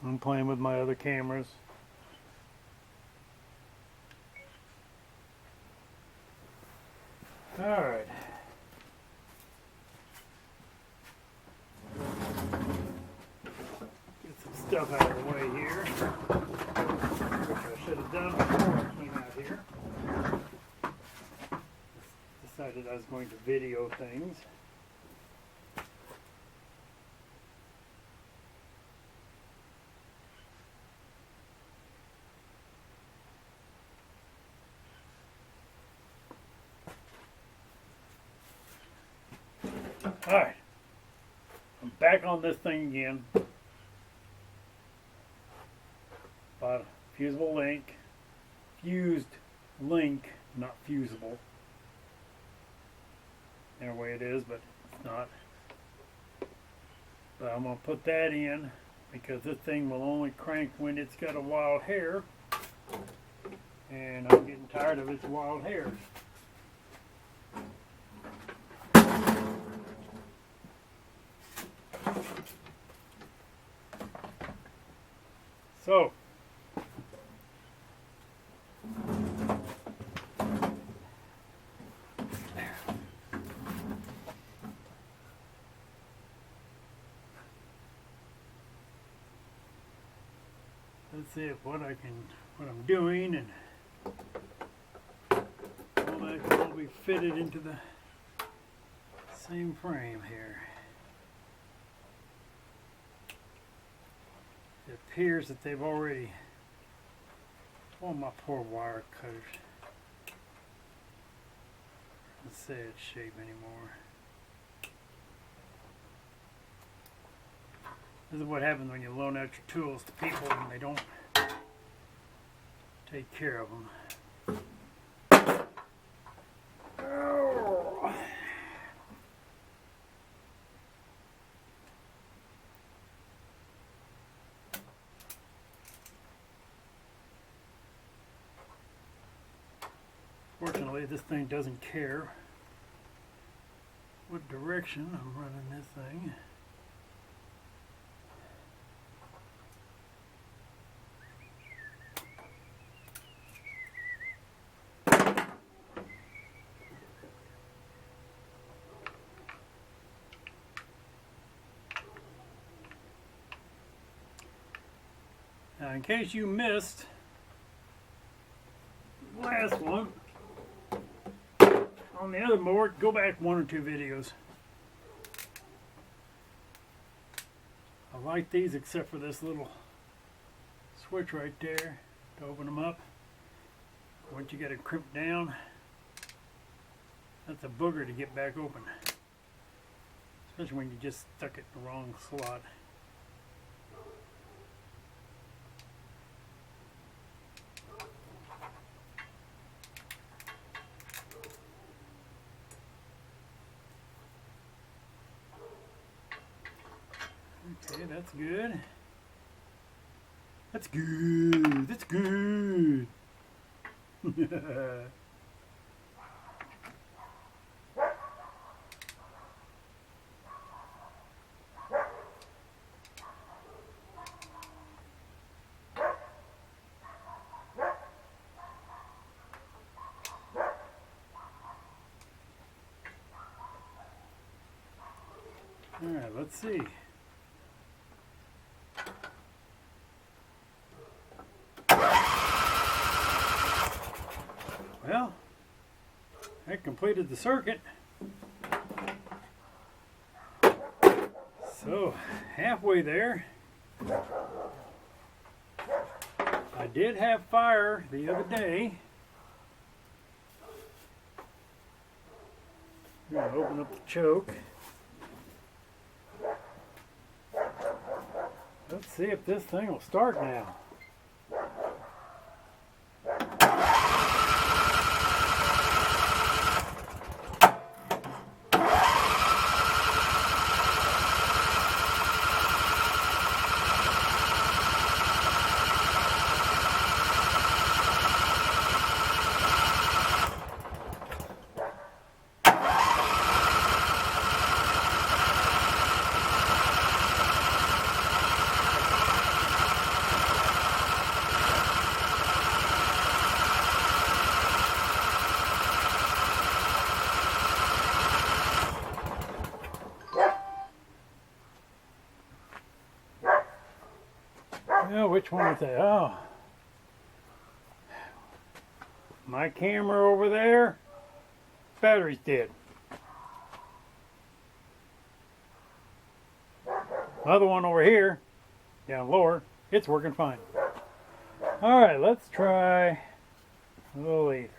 I'm playing with my other cameras. Alright. Get some stuff out of the way here, which I should have done before I came out here. Decided I was going to video things. Alright, I'm back on this thing again. Bought a fusible link, fused link, not fusible. Their way it is, but it's not. But I'm going to put that in because this thing will only crank when it's got a wild hair. And I'm getting tired of its wild hairs. So, let's see what I'm doing, and all that can all be fitted into the same frame here. It appears that they've already, oh, my poor wire cutters. Let's say its shape anymore. This is what happens when you loan out your tools to people and they don't take care of them. Oh. Fortunately, this thing doesn't care what direction I'm running this thing. Now, in case you missed the last one, on the other board, go back 1 or 2 videos. I like these except for this little switch right there to open them up. Once you get it crimped down, that's a booger to get back open. Especially when you just stuck it in the wrong slot. Okay, that's good. That's good. That's good. All right, let's see. Well, I completed the circuit. So, halfway there. I did have fire the other day. I'm going to open up the choke. Let's see if this thing will start now. Well, which one is that? Oh. My camera over there, battery's dead. Other one over here, down lower, it's working fine. Alright, let's try a little ether.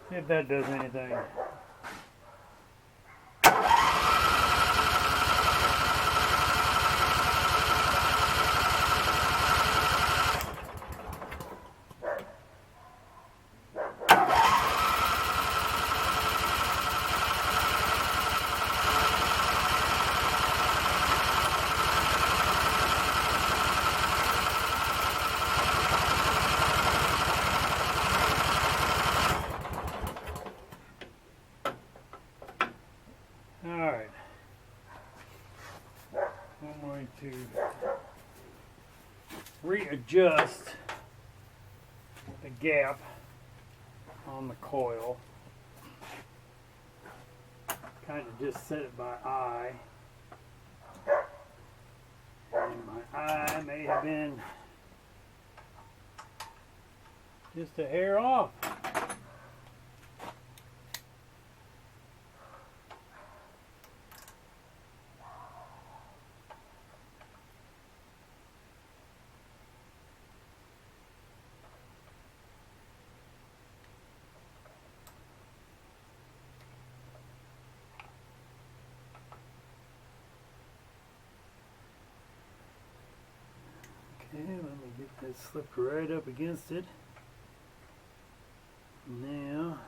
See if that does anything. Alright, I'm going to readjust the gap on the coil. Kind of just set it by eye. And my eye may have been just a hair off. Okay, let me get that slipped right up against it. Now,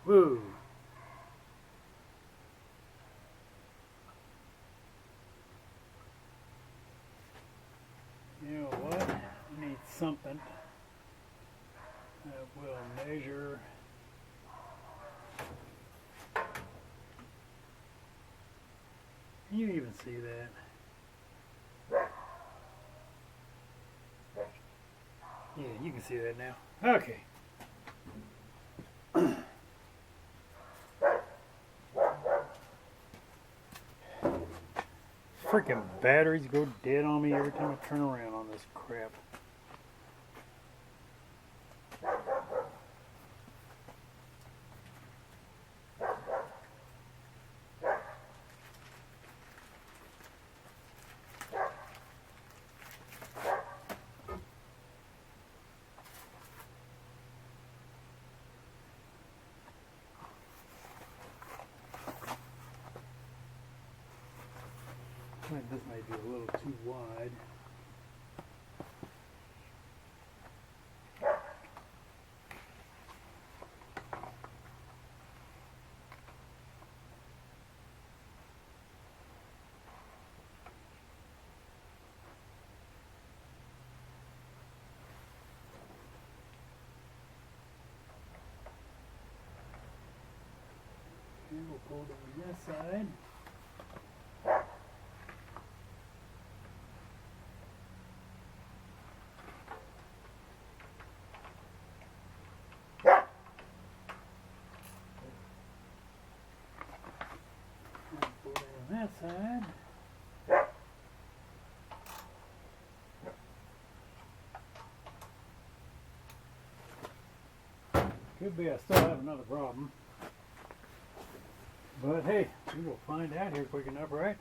whoa. You know what? I need something that will measure. Can you even see that? Yeah, you can see that now. Okay. Freaking batteries go dead on me every time I turn around on this crap. This might be a little too wide. And we'll pull it on this side. That side. Could be I still have another problem. But hey, we will find out here quick enough, right?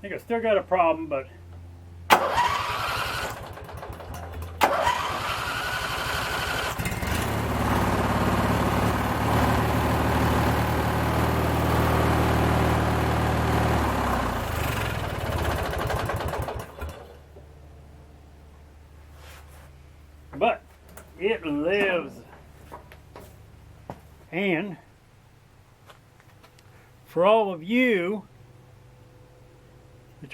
think I still got a problem, but it lives. And for all of you, which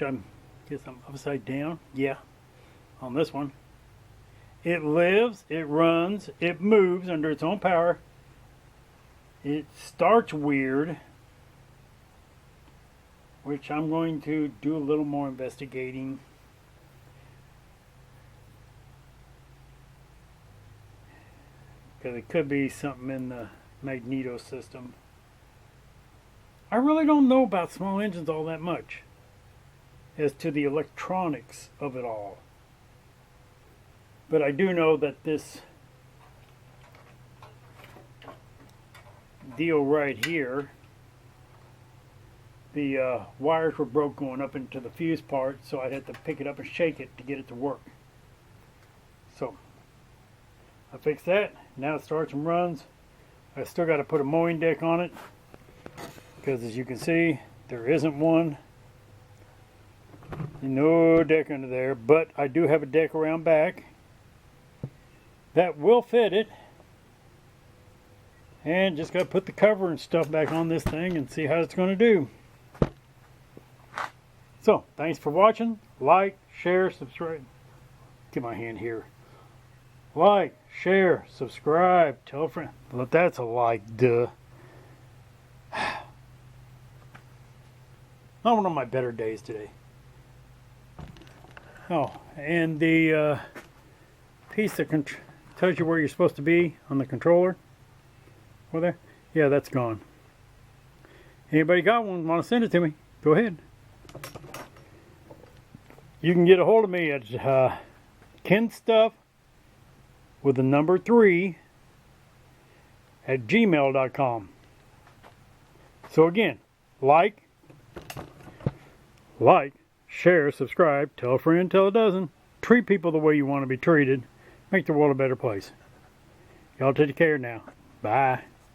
guess I'm upside down, yeah, on this one, it lives, it runs, it moves under its own power. It starts weird, which I'm going to do a little more investigating. Because it could be something in the magneto system. I really don't know about small engines all that much as to the electronics of it all. But I do know that this deal right here, the wires were broke going up into the fuse part, so I'd have to pick it up and shake it to get it to work. So I fixed that. Now it starts and runs. I still got to put a mowing deck on it because, as you can see, there isn't one. No deck under there, but I do have a deck around back that will fit it. And just got to put the cover and stuff back on this thing and see how it's going to do. So, thanks for watching. Like, share, subscribe. Get my hand here. Like, share, subscribe, tell a friend. Well, that's a like, duh. Not one of my better days today. Oh, and the piece that tells you where you're supposed to be on the controller. Over there? Yeah, that's gone. Anybody got one, want to send it to me? Go ahead. You can get a hold of me at KenStuff with the number 3 at gmail.com. So again, like, share, subscribe, tell a friend, tell a dozen. Treat people the way you want to be treated. Make the world a better place. Y'all take care now. Bye.